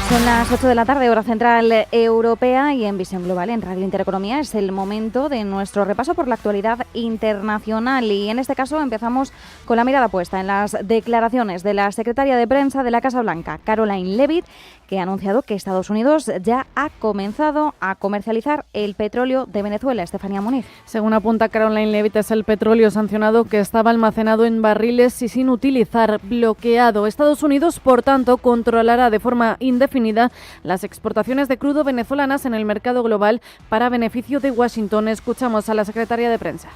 Son las 8 de la tarde, hora central europea, y en Visión Global, en Radio Intereconomía, es el momento de nuestro repaso por la actualidad internacional. Y en este caso empezamos con la mirada puesta en las declaraciones de la secretaria de prensa de la Casa Blanca, Karoline Leavitt, que ha anunciado que Estados Unidos ya ha comenzado a comercializar el petróleo de Venezuela. Estefanía Muniz. Según apunta Karoline Leavitt, es el petróleo sancionado que estaba almacenado en barriles y sin utilizar, bloqueado. Estados Unidos, por tanto, controlará de forma indefinida las exportaciones de crudo venezolanas en el mercado global para beneficio de Washington. Escuchamos a la secretaria de prensa.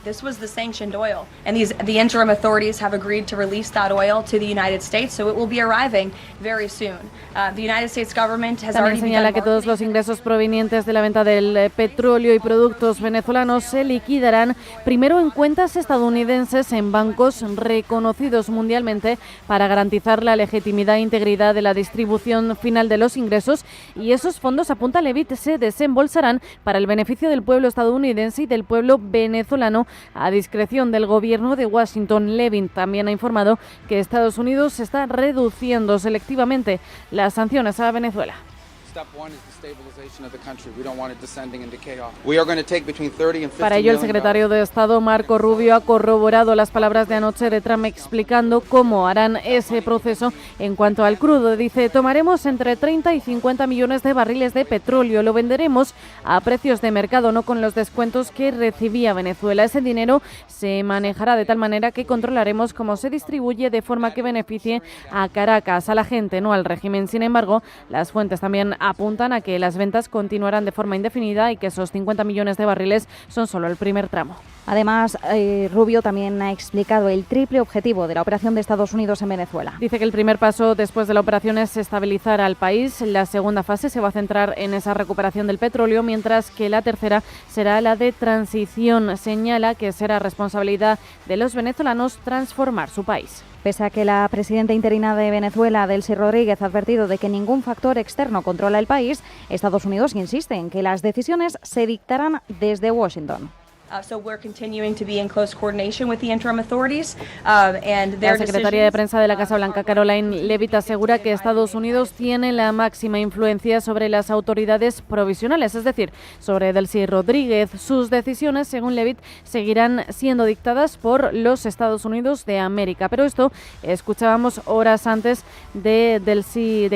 This was the sanctioned oil, and the interim authorities have agreed to release that oil to the United States, so it will be arriving very soon. The United States government has También señala que todos los ingresos provenientes de la venta del petróleo y productos venezolanos se liquidarán primero en cuentas estadounidenses en bancos reconocidos mundialmente para garantizar la legitimidad e integridad de la distribución final de los ingresos, y esos fondos, apunta Leavitt, se desembolsarán para el beneficio del pueblo estadounidense y del pueblo venezolano a discreción del gobierno de Washington. Leavitt también ha informado que Estados Unidos está reduciendo selectivamente las sanciones a Venezuela. Para ello, el secretario de Estado, Marco Rubio, ha corroborado las palabras de anoche de Trump, explicando cómo harán ese proceso en cuanto al crudo. Dice: tomaremos entre 30 y 50 millones de barriles de petróleo, lo venderemos a precios de mercado, no con los descuentos que recibía Venezuela. Ese dinero se manejará de tal manera que controlaremos cómo se distribuye de forma que beneficie a Caracas, a la gente, no al régimen. Sin embargo, las fuentes también apuntan a que las ventas continuarán de forma indefinida y que esos 50 millones de barriles son solo el primer tramo. Además, Rubio también ha explicado el triple objetivo de la operación de Estados Unidos en Venezuela. Dice que el primer paso después de la operación es estabilizar al país. La segunda fase se va a centrar en esa recuperación del petróleo, mientras que la tercera será la de transición. Señala que será responsabilidad de los venezolanos transformar su país. Pese a que la presidenta interina de Venezuela, Delcy Rodríguez, ha advertido de que ningún factor externo controla el país, Estados Unidos insiste en que las decisiones se dictarán desde Washington. So we're continuing to be in close coordination with the interim authorities, La secretaria de prensa de la Casa Blanca, Karoline Leavitt, asegura que Estados Unidos tiene la máxima influencia sobre las autoridades provisionales, es decir, sobre Delcy Rodríguez. Sus decisiones, según Leavitt, seguirán siendo dictadas por los Estados Unidos de América. Pero esto escuchábamos horas antes de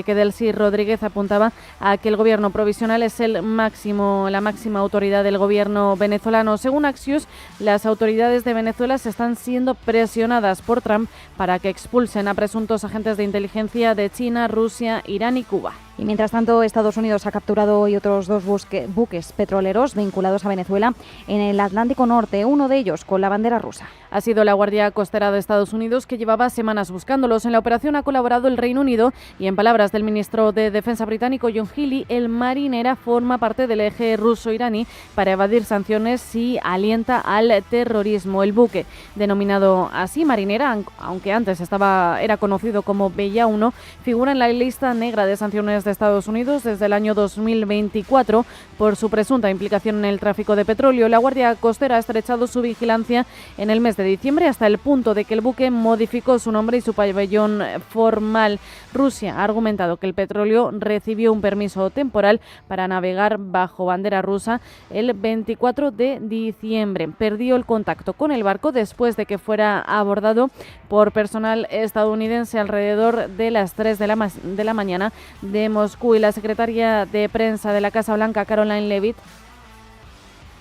que Delcy Rodríguez apuntaba a que el gobierno provisional es la máxima autoridad del gobierno venezolano. Según Axios, las autoridades de Venezuela se están siendo presionadas por Trump para que expulsen a presuntos agentes de inteligencia de China, Rusia, Irán y Cuba. Y mientras tanto, Estados Unidos ha capturado hoy otros dos buques petroleros vinculados a Venezuela en el Atlántico Norte, uno de ellos con la bandera rusa. Ha sido la Guardia Costera de Estados Unidos que llevaba semanas buscándolos. En la operación ha colaborado el Reino Unido y, en palabras del ministro de Defensa británico, John Healey, el Marinera forma parte del eje ruso-iraní para evadir sanciones y alienta al terrorismo. El buque, denominado así Marinera, aunque antes era conocido como Bella 1, figura en la lista negra de sanciones de Estados Unidos desde el año 2024 por su presunta implicación en el tráfico de petróleo. La Guardia Costera ha estrechado su vigilancia en el mes de diciembre hasta el punto de que el buque modificó su nombre y su pabellón formal. Rusia ha argumentado que el petróleo recibió un permiso temporal para navegar bajo bandera rusa el 24 de diciembre. Perdió el contacto con el barco después de que fuera abordado por personal estadounidense alrededor de las 3 de la mañana de Moscú. Y la secretaria de prensa de la Casa Blanca, Karoline Leavitt,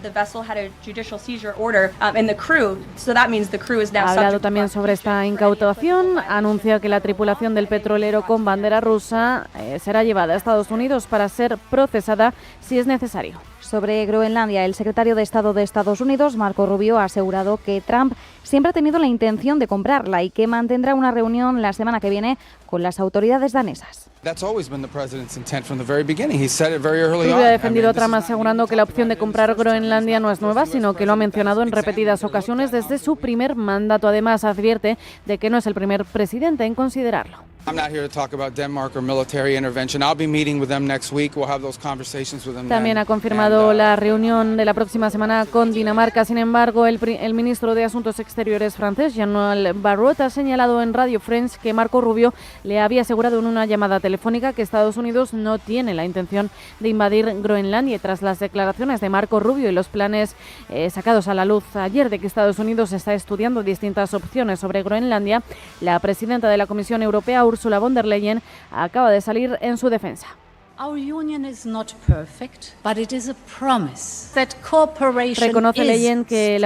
ha hablado también sobre esta incautación. Anuncia que la tripulación del petrolero con bandera rusa será llevada a Estados Unidos para ser procesada si es necesario. Sobre Groenlandia, el secretario de Estado de Estados Unidos, Marco Rubio, ha asegurado que Trump siempre ha tenido la intención de comprarla y que mantendrá una reunión la semana que viene con las autoridades danesas. Rubio ha defendido a Trump asegurando que la opción de comprar Groenlandia no es nueva, sino que lo ha mencionado en repetidas ocasiones desde su primer mandato. Además, advierte de que no es el primer presidente en considerarlo. También ha confirmado la reunión de la próxima semana con Dinamarca. Sin embargo, el ministro de Asuntos Exteriores francés, Jean-Noël Barrot, ha señalado en Radio France que Marco Rubio le había asegurado en una llamada telefónica que Estados Unidos no tiene la intención de invadir Groenlandia. Y tras las declaraciones de Marco Rubio y los planes sacados a la luz ayer de que Estados Unidos está estudiando distintas opciones sobre Groenlandia, la presidenta de la Comisión Europea, Ursula von der Leyen, acaba de salir en su defensa. Reconoce Leyen que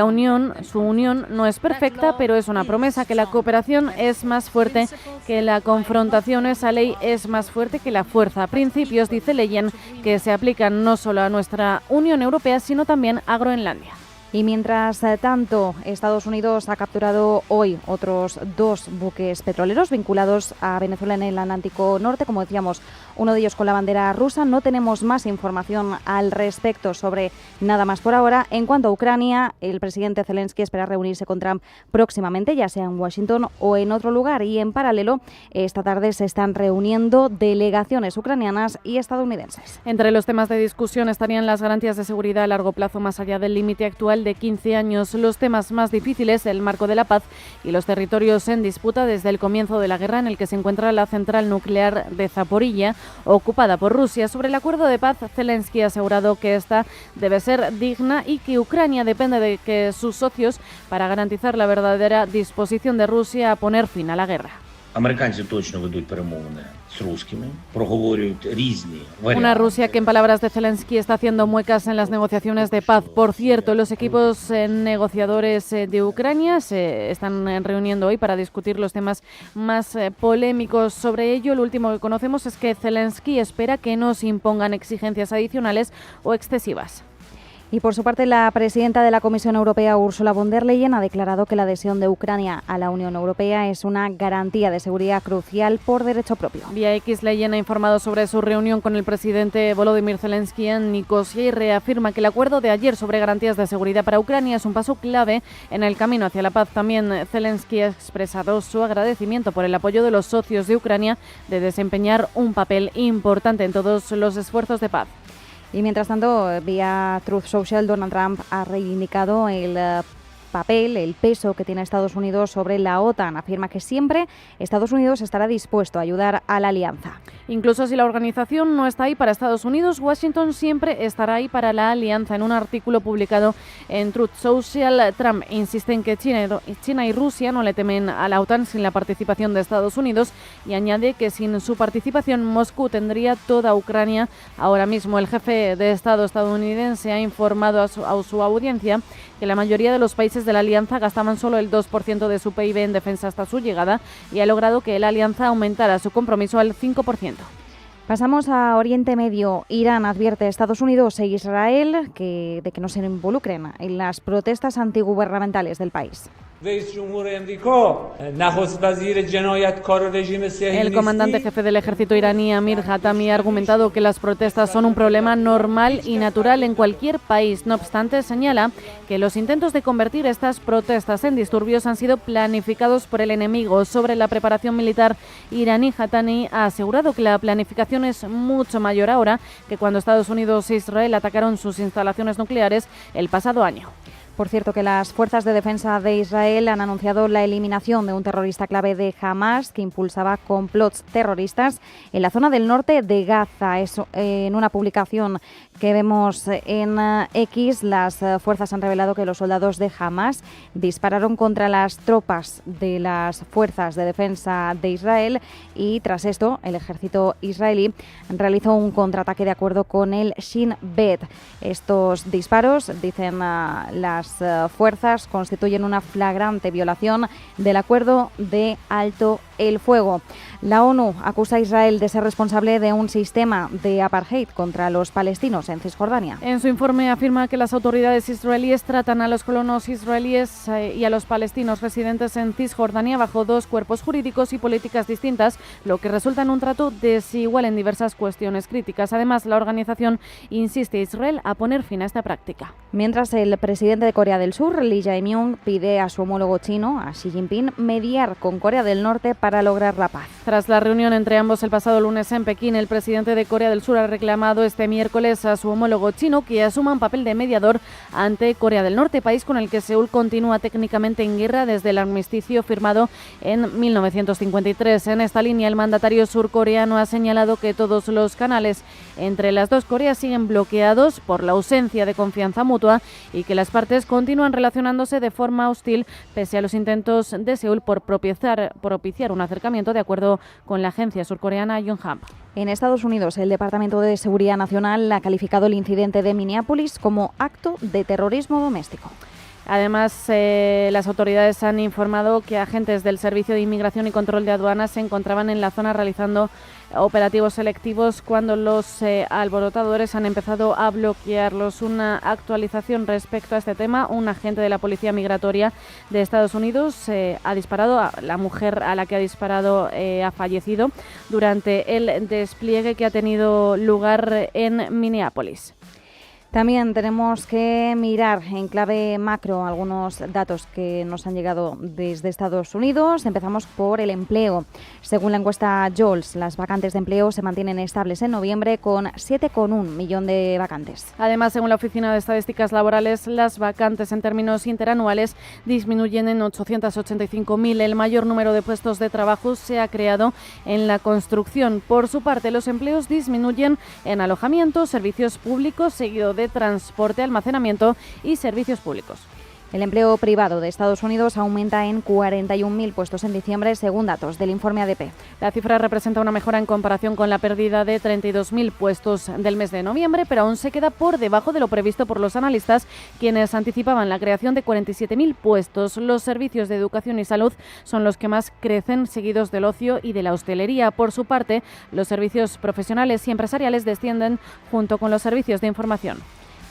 su unión no es perfecta, pero es una promesa, que la cooperación es más fuerte que la confrontación. Esa ley es más fuerte que la fuerza. Principios, dice Leyen, que se aplican no solo a nuestra Unión Europea, sino también a Groenlandia. Y mientras tanto, Estados Unidos ha capturado hoy otros 2 buques petroleros vinculados a Venezuela en el Atlántico Norte, como decíamos, uno de ellos con la bandera rusa. No tenemos más información al respecto sobre nada más por ahora. En cuanto a Ucrania, el presidente Zelensky espera reunirse con Trump próximamente, ya sea en Washington o en otro lugar. Y en paralelo, esta tarde se están reuniendo delegaciones ucranianas y estadounidenses. Entre los temas de discusión estarían las garantías de seguridad a largo plazo más allá del límite actual de 15 años, los temas más difíciles, el marco de la paz y los territorios en disputa desde el comienzo de la guerra, en el que se encuentra la central nuclear de Zaporilla, ocupada por Rusia. Sobre el acuerdo de paz, Zelensky ha asegurado que esta debe ser digna y que Ucrania depende de que sus socios para garantizar la verdadera disposición de Rusia a poner fin a la guerra. Una Rusia que, en palabras de Zelensky, está haciendo muecas en las negociaciones de paz. Por cierto, los equipos negociadores de Ucrania se están reuniendo hoy para discutir los temas más polémicos sobre ello. Lo último que conocemos es que Zelensky espera que no se impongan exigencias adicionales o excesivas. Y por su parte, la presidenta de la Comisión Europea, Ursula von der Leyen, ha declarado que la adhesión de Ucrania a la Unión Europea es una garantía de seguridad crucial por derecho propio. Vía X, Leyen ha informado sobre su reunión con el presidente Volodymyr Zelensky en Nicosia y reafirma que el acuerdo de ayer sobre garantías de seguridad para Ucrania es un paso clave en el camino hacia la paz. También Zelensky ha expresado su agradecimiento por el apoyo de los socios de Ucrania de desempeñar un papel importante en todos los esfuerzos de paz. Y mientras tanto, vía Truth Social, Donald Trump ha reivindicado el peso que tiene Estados Unidos sobre la OTAN. Afirma que siempre Estados Unidos estará dispuesto a ayudar a la alianza. Incluso si la organización no está ahí para Estados Unidos, Washington siempre estará ahí para la alianza. En un artículo publicado en Truth Social, Trump insiste en que China y Rusia no le temen a la OTAN sin la participación de Estados Unidos y añade que sin su participación Moscú tendría toda Ucrania. Ahora mismo el jefe de Estado estadounidense ha informado a su audiencia que la mayoría de los países de la alianza gastaban solo el 2% de su PIB en defensa hasta su llegada y ha logrado que la alianza aumentara su compromiso al 5%. Pasamos a Oriente Medio. Irán advierte a Estados Unidos e Israel de que no se involucren en las protestas antigubernamentales del país. El comandante jefe del ejército iraní, Amir Hatami, ha argumentado que las protestas son un problema normal y natural en cualquier país. No obstante, señala que los intentos de convertir estas protestas en disturbios han sido planificados por el enemigo. Sobre la preparación militar iraní, Hatami ha asegurado que la planificación es mucho mayor ahora que cuando Estados Unidos e Israel atacaron sus instalaciones nucleares el pasado año. Por cierto, que las fuerzas de defensa de Israel han anunciado la eliminación de un terrorista clave de Hamas que impulsaba complots terroristas en la zona del norte de Gaza. Eso, en una publicación que vemos en X, las fuerzas han revelado que los soldados de Hamas dispararon contra las tropas de las fuerzas de defensa de Israel y tras esto el ejército israelí realizó un contraataque de acuerdo con el Shin Bet. Estos disparos, dicen las fuerzas, constituyen una flagrante violación del acuerdo de alto el fuego. La ONU acusa a Israel de ser responsable de un sistema de apartheid contra los palestinos en Cisjordania. En su informe afirma que las autoridades israelíes tratan a los colonos israelíes y a los palestinos residentes en Cisjordania bajo dos cuerpos jurídicos y políticas distintas, lo que resulta en un trato desigual en diversas cuestiones críticas. Además, la organización insiste a Israel a poner fin a esta práctica. Mientras, el presidente de Corea del Sur, Lee Jae-myung, pide a su homólogo chino, a Xi Jinping, mediar con Corea del Norte para lograr la paz. Tras la reunión entre ambos el pasado lunes en Pekín, el presidente de Corea del Sur ha reclamado este miércoles a su homólogo chino que asuma un papel de mediador ante Corea del Norte, país con el que Seúl continúa técnicamente en guerra desde el armisticio firmado en 1953. En esta línea, el mandatario surcoreano ha señalado que todos los canales entre las dos Coreas siguen bloqueados por la ausencia de confianza mutua y que las partes continúan relacionándose de forma hostil pese a los intentos de Seúl por propiciar un acercamiento, de acuerdo con la agencia surcoreana Yonhap. En Estados Unidos, el Departamento de Seguridad Nacional ha calificado el incidente de Minneapolis como acto de terrorismo doméstico. Además, las autoridades han informado que agentes del Servicio de Inmigración y Control de Aduanas se encontraban en la zona realizando operativos selectivos cuando los alborotadores han empezado a bloquearlos. Una actualización respecto a este tema: un agente de la Policía Migratoria de Estados Unidos ha disparado. La mujer a la que ha disparado ha fallecido durante el despliegue que ha tenido lugar en Minneapolis. También tenemos que mirar en clave macro algunos datos que nos han llegado desde Estados Unidos. Empezamos por el empleo. Según la encuesta JOLTS, las vacantes de empleo se mantienen estables en noviembre con 7,1 millón de vacantes. Además, según la Oficina de Estadísticas Laborales, las vacantes en términos interanuales disminuyen en 885.000. El mayor número de puestos de trabajo se ha creado en la construcción. Por su parte, los empleos disminuyen en alojamiento, servicios públicos, seguido de transporte, almacenamiento y servicios públicos. El empleo privado de Estados Unidos aumenta en 41.000 puestos en diciembre, según datos del informe ADP. La cifra representa una mejora en comparación con la pérdida de 32.000 puestos del mes de noviembre, pero aún se queda por debajo de lo previsto por los analistas, quienes anticipaban la creación de 47.000 puestos. Los servicios de educación y salud son los que más crecen, seguidos del ocio y de la hostelería. Por su parte, los servicios profesionales y empresariales descienden junto con los servicios de información.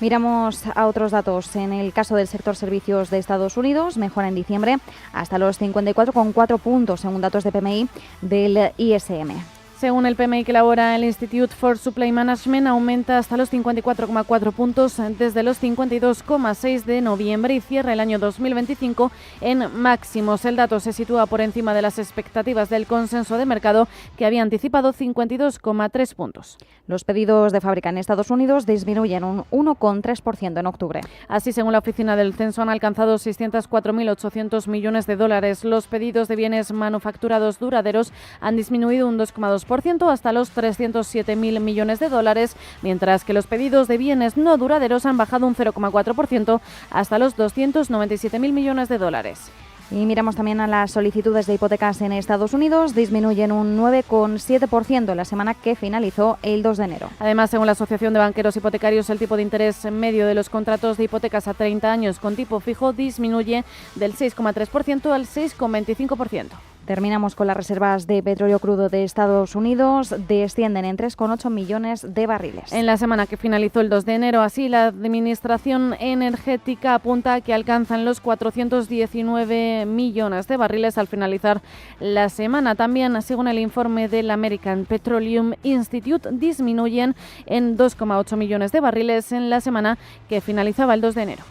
Miramos a otros datos. En el caso del sector servicios de Estados Unidos, mejora en diciembre hasta los 54,4 puntos, según datos de PMI del ISM. Según el PMI que elabora el Institute for Supply Management, aumenta hasta los 54,4 puntos desde los 52,6 de noviembre y cierra el año 2025 en máximos. El dato se sitúa por encima de las expectativas del consenso de mercado, que había anticipado 52,3 puntos. Los pedidos de fábrica en Estados Unidos disminuyen un 1,3% en octubre. Así, según la Oficina del Censo, han alcanzado 604.800 millones de dólares. Los pedidos de bienes manufacturados duraderos han disminuido un 2,2% hasta los 307.000 millones de dólares, mientras que los pedidos de bienes no duraderos han bajado un 0,4% hasta los 297.000 millones de dólares. Y miramos también a las solicitudes de hipotecas en Estados Unidos, disminuyen un 9,7% en la semana que finalizó el 2 de enero. Además, según la Asociación de Banqueros Hipotecarios, el tipo de interés medio de los contratos de hipotecas a 30 años con tipo fijo disminuye del 6,3% al 6,25%. Terminamos con las reservas de petróleo crudo de Estados Unidos, descienden en 3,8 millones de barriles. En la semana que finalizó el 2 de enero, así, la Administración Energética apunta a que alcanzan los 419 millones de barriles al finalizar la semana. También, según el informe del American Petroleum Institute, disminuyen en 2,8 millones de barriles en la semana que finalizaba el 2 de enero.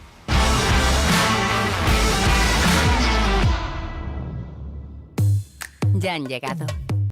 Ya han llegado